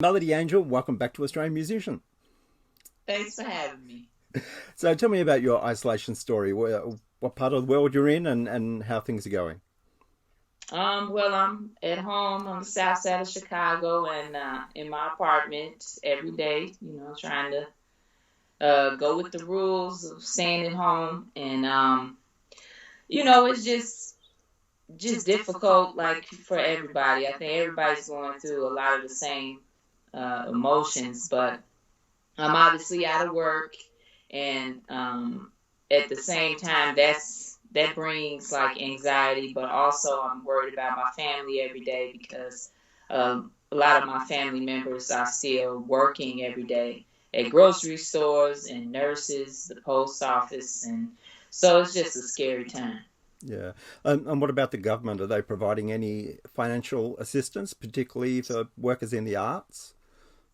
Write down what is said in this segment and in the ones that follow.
Melody Angel, welcome back to Australian Musician. Thanks for having me. So tell me about your isolation story. What part of the world you're in and how things are going. Well, I'm at home on the south side of Chicago and in my apartment every day, trying to go with the rules of staying at home. And, it's just difficult, like for everybody. I think everybody's going through a lot of the same emotions, but I'm obviously out of work. And at the same time, that brings like anxiety, but also I'm worried about my family every day because a lot of my family members are still working every day at grocery stores and nurses, the post office, and so it's just a scary time. Yeah. And what about the government? Are they providing any financial assistance, particularly for workers in the arts?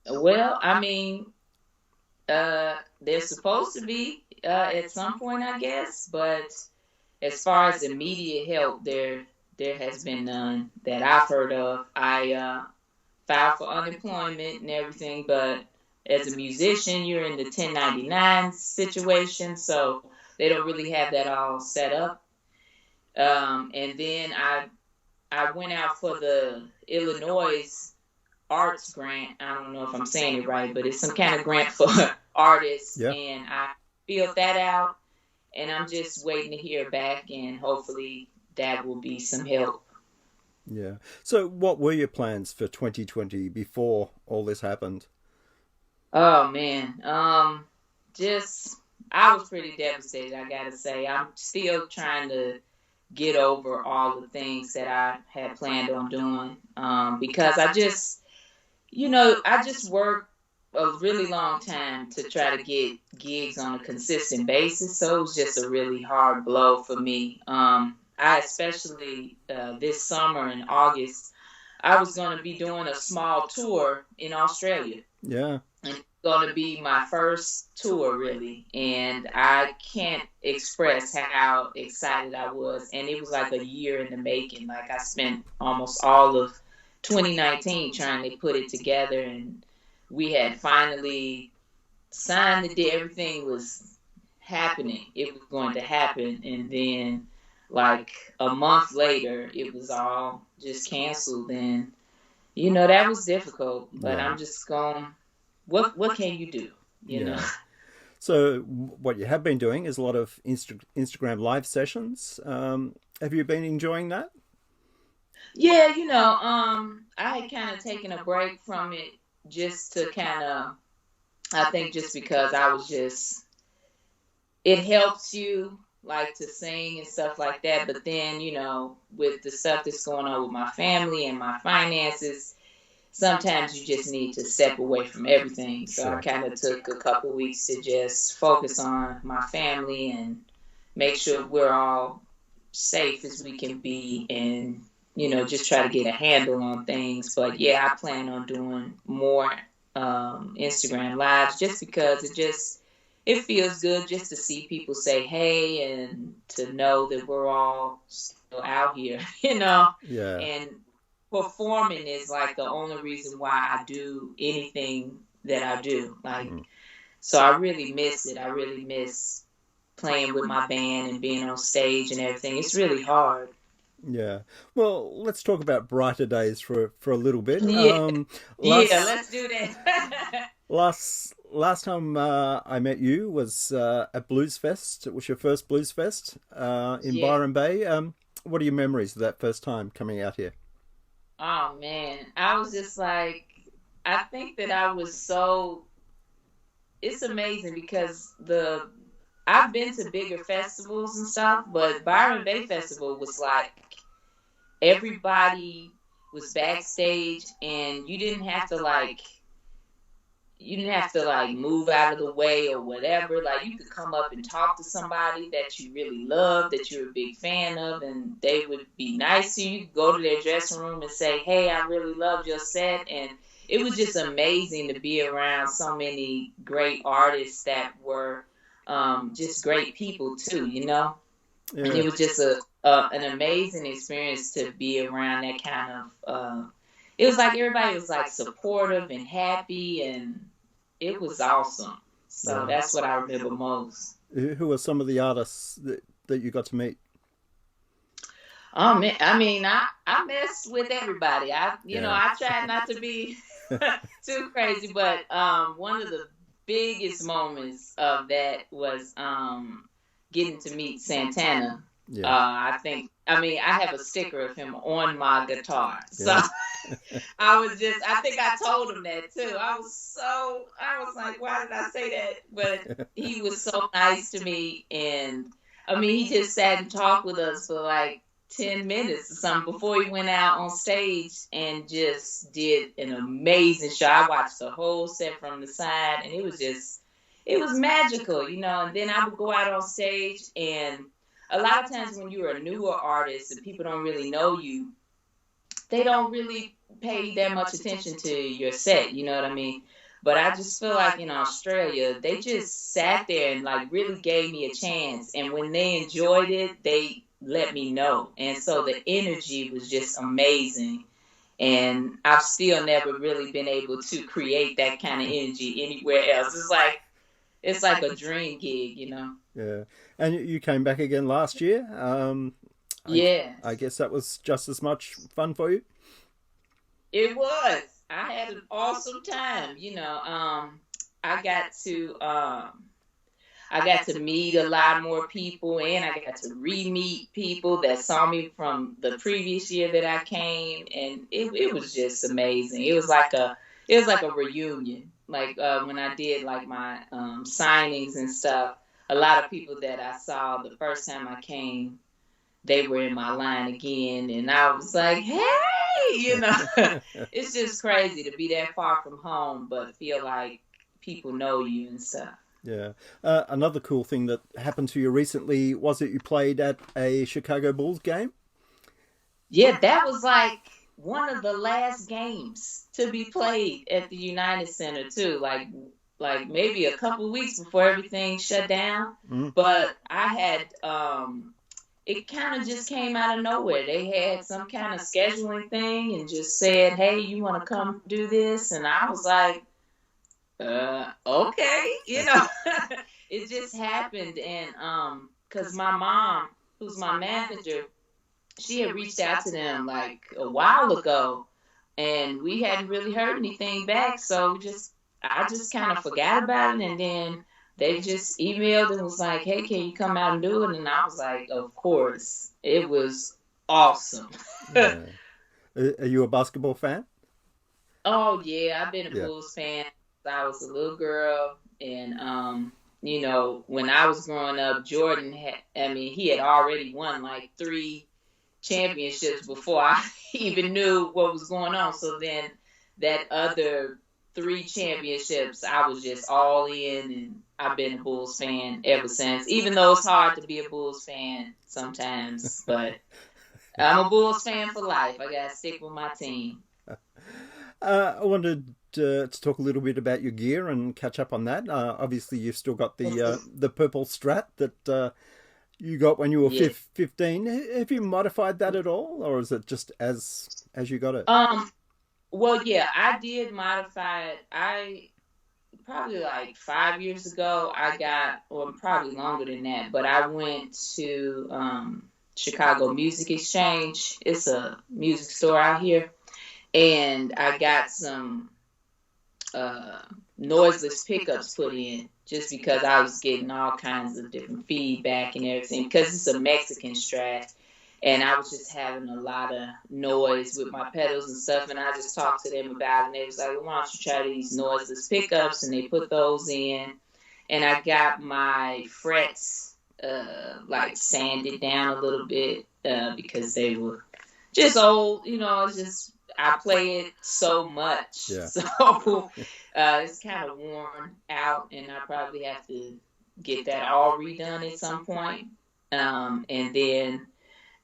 Well, I mean, they're supposed to be at some point, I guess, but as far as immediate help, there has been none that I've heard of. I filed for unemployment and everything, but as a musician, you're in the 1099 situation, so they don't really have that all set up. And then I went out for the Illinois arts grant. I don't know if I'm saying it right, but it's some kind of grant for artists, Yeah. and I filled that out, and I'm just waiting to hear back, and hopefully that will be some help. Yeah. So what were your plans for 2020 before all this happened? Oh man, just I was pretty devastated. I gotta say, I'm still trying to get over all the things that I had planned on doing, because I just worked a really long time to try to get gigs on a consistent basis. So it was just a really hard blow for me. I especially this summer in August, I was going to be doing a small tour in Australia. Yeah. And it's going to be my first tour, really. And I can't express how excited I was. And it was like a year in the making. Like I spent almost all of 2019 trying to put it together. And we had finally signed the day. Everything was happening. It was going to happen. And then, like a month later, it was all just canceled. And, that was difficult. But Yeah. I'm just going, what can you do? You know? Yeah. So what you have been doing is a lot of Instagram live sessions. Have you been enjoying that? Yeah, I had kind of taken a break from it just to kind of, I think just because I was just, it helps you like to sing and stuff like that. But then, with the stuff that's going on with my family and my finances, sometimes you just need to step away from everything. So I Sure. kind of took a couple weeks to just focus on my family and make sure we're all safe as we can be and, just try to get a handle on things. But yeah, I plan on doing more Instagram lives just because it feels good just to see people say hey and to know that we're all still out here, Yeah. and performing is like the only reason why I do anything that I do. Like, Mm. so I really miss it. I really miss playing with my band and being on stage and everything. It's really hard. Yeah. Well, let's talk about brighter days for a little bit. Yeah, yeah, Last let's do that. last time I met you was at Blues Fest. It was your first Blues Fest in Yeah. Byron Bay. What are your memories of that first time coming out here? Oh man, I was just like, I think that I was so. It's amazing because I've been to bigger festivals and stuff, but Byron Bay Festival was like everybody was backstage and you didn't have to like move out of the way or whatever. Like you could come up and talk to somebody that you really love, that you're a big fan of, and they would be nice to you. You could go to their dressing room and say, hey, I really loved your set. And it was just amazing to be around so many great artists that were just great people too. And Yeah. it was just an amazing experience to be around that kind of it was like everybody was like supportive and happy, and it was awesome. So Yeah. that's what I remember most. Who are some of the artists that you got to meet? I mean, I messed with everybody. Yeah. I tried not to be too crazy, but one of the biggest moments of that was getting to meet Santana. Yeah. I mean, I have a sticker of him on my guitar. So Yeah. I think I told him that too. I was like, why did I say that? But he was so nice to me. And I mean, he just sat and talked with us for like 10 minutes or something before he went out on stage and just did an amazing show. I watched the whole set from the side, and it was magical, and then I would go out on stage, and a lot of times when you're a newer artist and people don't really know you, they don't really pay that much attention to your set, you know what I mean? But I just feel like in Australia, they just sat there and like really gave me a chance. And when they enjoyed it, they let me know. And so the energy was just amazing. And I've still never really been able to create that kind of energy anywhere else. It's like a dream gig. Yeah. And you came back again last year. I Yes. guess that was just as much fun for you. It was. I had an awesome time. I got to I got to meet a lot more people, and I got to re-meet people that saw me from the previous year that I came, and it was just amazing. It was like a reunion. Like when I did like my signings and stuff, a lot of people that I saw the first time I came, they were in my line again, and I was like, hey, it's just crazy to be that far from home, but feel like people know you and stuff. Yeah. Another cool thing that happened to you recently was that you played at a Chicago Bulls game. Yeah, that was like one of the last games to be played at the United Center too. Like maybe a couple weeks before everything shut down. Mm. But I had it kind of just came out of nowhere. They had some kind of scheduling thing and just said, "Hey, you want to come do this?" And I was like, okay, it just happened. And because my mom, who's my manager, she had reached out to them like a while ago, and we hadn't really heard anything back. So I just kind of forgot about it, and then they just emailed and was like, "Hey, can you come out and do it?" And I was like, "Of course." It was awesome. Yeah. Are you a basketball fan? Oh yeah, I've been a Yeah. Bulls fan since I was a little girl, and when I was growing up, Jordan had, I mean, he had already won like three championships before I even knew what was going on. So then that other three championships, I was just all in, and I've been a Bulls fan ever since. Even though it's hard to be a Bulls fan sometimes, but I'm a Bulls fan for life. I gotta stick with my team. I wanted to talk a little bit about your gear and catch up on that. Obviously, you've still got the purple Strat that you got when you were Yeah. 15. Have you modified that at all, or is it just as you got it? Well, yeah, I did modify it. I probably like 5 years ago, I got, or probably longer than that, but I went to Chicago Music Exchange. It's a music store out here, and I got some uh, noiseless pickups put in just because I was getting all kinds of different feedback and everything because it's a Mexican Strat. And I was just having a lot of noise with my pedals and stuff. And I just talked to them about it. And they was like, well, why don't you try these noiseless pickups? And they put those in. And I got my frets like sanded down a little bit because they were just old. It's just, I play it so much. Yeah. So it's kind of worn out. And I probably have to get that all redone at some point. And then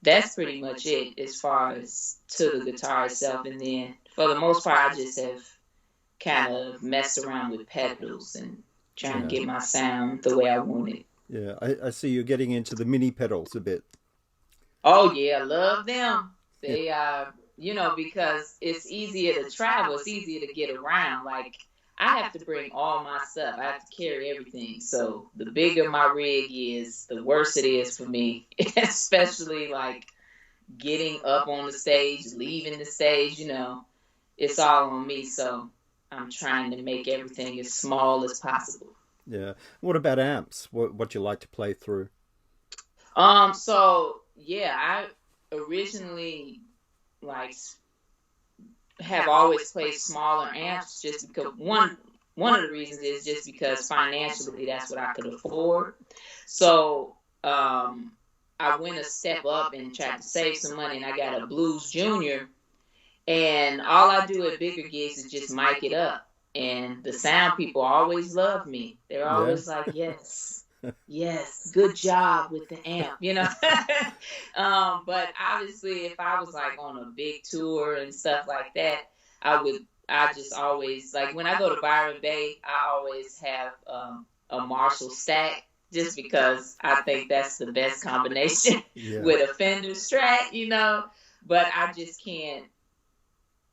that's pretty much it as far as to the guitar itself. And then for the most part, I just have kind of messed around with pedals and trying to Yeah. get my sound the way I want it. Yeah. I see you're getting into the mini pedals a bit. Oh yeah, I love them. They because it's easier to travel, it's easier to get around. Like I have to bring all my stuff. I have to carry everything. So the bigger my rig is, the worse it is for me. Especially like getting up on the stage, leaving the stage, it's all on me. So I'm trying to make everything as small as possible. Yeah. What about amps? What you like to play through? So yeah, I originally like have always played smaller amps just because one of the reasons is just because financially that's what I could afford. So I went a step up and tried to save some money, and I got a Blues Junior, and all I do at bigger gigs is just mic it up, and the sound people always love me. They're Yeah. always like, yes. Yes, good job with the amp. But obviously, if I was like on a big tour and stuff like that, I just always, like when I go to Byron Bay, I always have a Marshall stack just because I think that's the best combination Yeah. with a Fender Strat. But I just can't,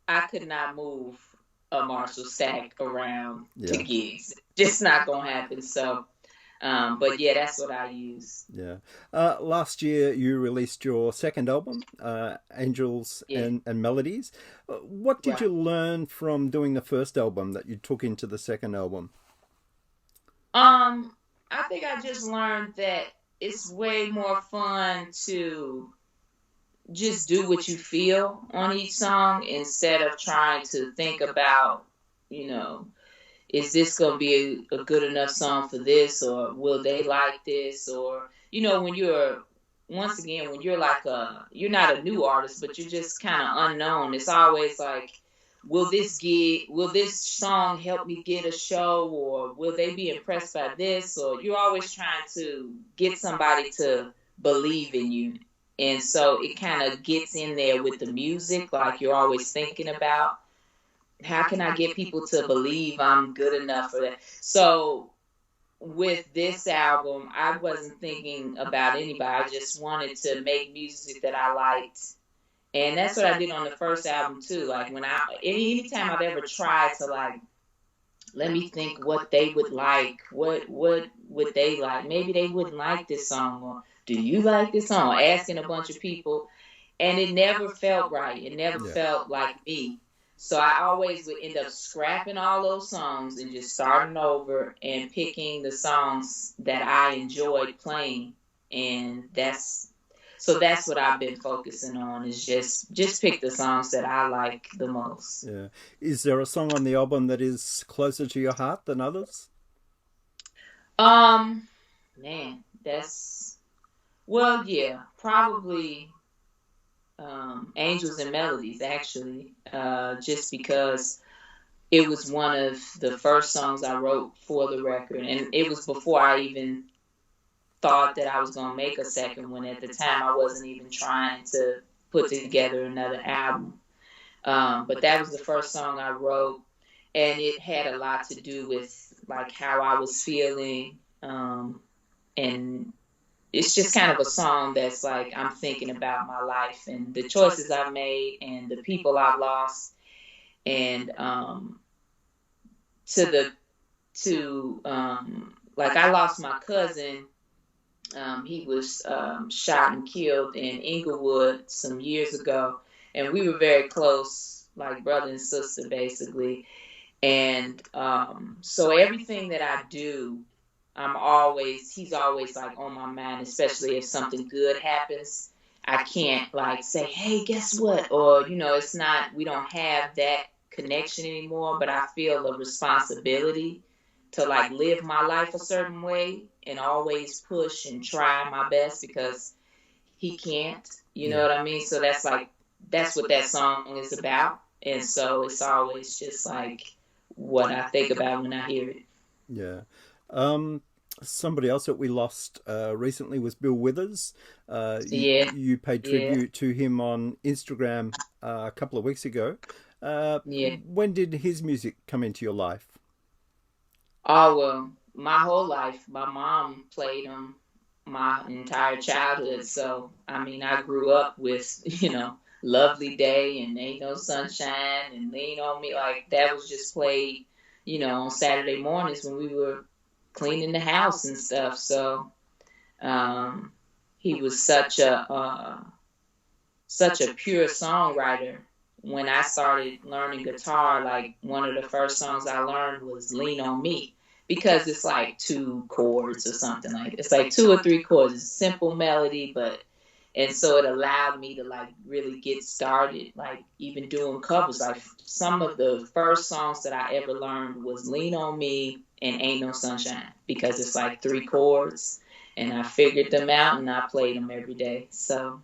I could not move a Marshall stack around to Yeah. gigs. Just not gonna happen. So, but yeah, that's what I use. Yeah. Last year, you released your second album, Angels Yeah, and Melodies. What did right. you learn from doing the first album that you took into the second album? Um, I think I just learned that it's way more fun to just do what you feel on each song instead of trying to think about, you know, is this going to be a good enough song for this, or will they like this, or when you're once again when you're like you're not a new artist, but you're just kind of unknown. It's always like, will this song help me get a show, or will they be impressed by this, or you're always trying to get somebody to believe in you. And so it kind of gets in there with the music, like you're always thinking about, how can I get people to believe I'm good enough for that? So with this album, I wasn't thinking about anybody. I just wanted to make music that I liked. And that's what I did on the first album too. Like when anytime I've ever tried to like, let me think what they would like. What would they like? Maybe they wouldn't like this song, or do you like this song? Or asking a bunch of people, and it never felt right. It never Yeah. felt like me. So I always would end up scrapping all those songs and just starting over and picking the songs that I enjoyed playing. And that's what I've been focusing on, is just pick the songs that I like the most. Yeah. Is there a song on the album that is closer to your heart than others? Um, Man, that's, well, yeah, probably Angels and Melodies, actually, just because it was one of the first songs I wrote for the record, and it was before I even thought that I was going to make a second one. At the time, I wasn't even trying to put together another album. But that was the first song I wrote, and it had a lot to do with like how I was feeling, and it's just kind of a song that's like, I'm thinking about my life and the choices I've made and the people I've lost, and to the to like, I lost my cousin. He was shot and killed in Inglewood some years ago, and we were very close, like brother and sister, basically. And so everything that I do, he's always like on my mind, especially if something good happens. I can't like say, hey, guess what? Or, it's not, we don't have that connection anymore, but I feel a responsibility to like live my life a certain way and always push and try my best, because he can't, you know Yeah. what I mean? So that's what that song is about. And so it's always just like what I think about when I hear it. Yeah. Um, Somebody else that we lost recently was Bill Withers. Yeah, You paid yeah, tribute to him on Instagram a couple of weeks ago. yeah. When did his music come into your life? Oh, well, my whole life, my mom played them my entire childhood. So, I mean, I grew up with, Lovely Day and Ain't No Sunshine and Lean on Me. Like that was just played, on Saturday mornings when we were cleaning the house and stuff. So um, he was such a pure songwriter. When I started learning guitar, like one of the first songs I learned was Lean on Me because it's like two chords or something like it's like two or three chords. It's a simple melody, but and so it allowed me to like really get started, like even doing covers. Like some of the first songs that I ever learned was Lean on Me and Ain't No Sunshine because it's like three chords and I figured them out and I played them every day. So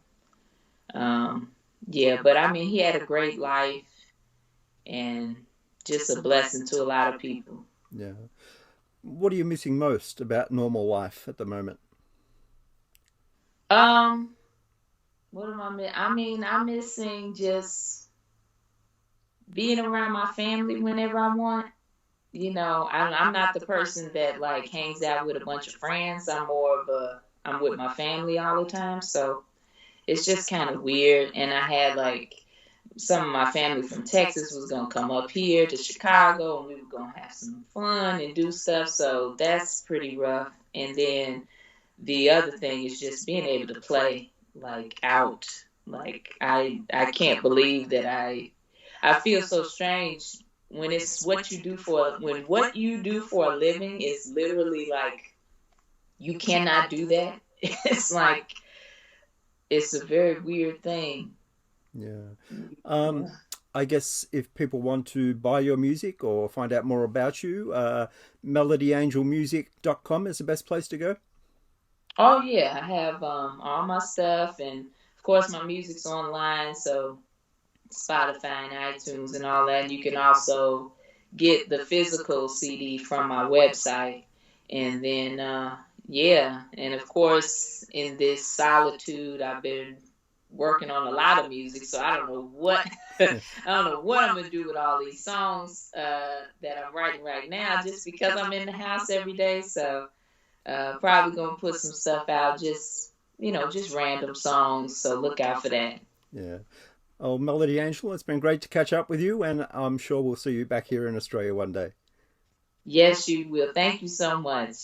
um, yeah, but I mean, he had a great life and just a blessing to a lot of people. Yeah. What are you missing most about normal life at the moment? Um, what am I miss? I mean, I'm missing just being around my family whenever I want. I'm not the person that like hangs out with a bunch of friends. I'm with my family all the time. So it's just kind of weird. And I had like some of my family from Texas was gonna come up here to Chicago and we were gonna have some fun and do stuff. So that's pretty rough. And then the other thing is just being able to play like out. Like I can't believe that I feel so strange when it's what you do for when what you do for a living is literally like you cannot do that. It's like it's a very weird thing. Yeah. Yeah. Um, I guess if people want to buy your music or find out more about you, melodyangelmusic.com is the best place to go. Oh yeah, I have all my stuff and of course my music's online, so Spotify and iTunes and all that. You can also get the physical CD from my website. And then, yeah, and of course, in this solitude, I've been working on a lot of music, so I don't know what I don't know what I'm gonna do with all these songs that I'm writing right now, just because I'm in the house every day. So probably gonna put some stuff out, just just random songs. So look out for that. Yeah. Oh, Melody Angel, it's been great to catch up with you, and I'm sure we'll see you back here in Australia one day. Yes, you will. Thank you so much.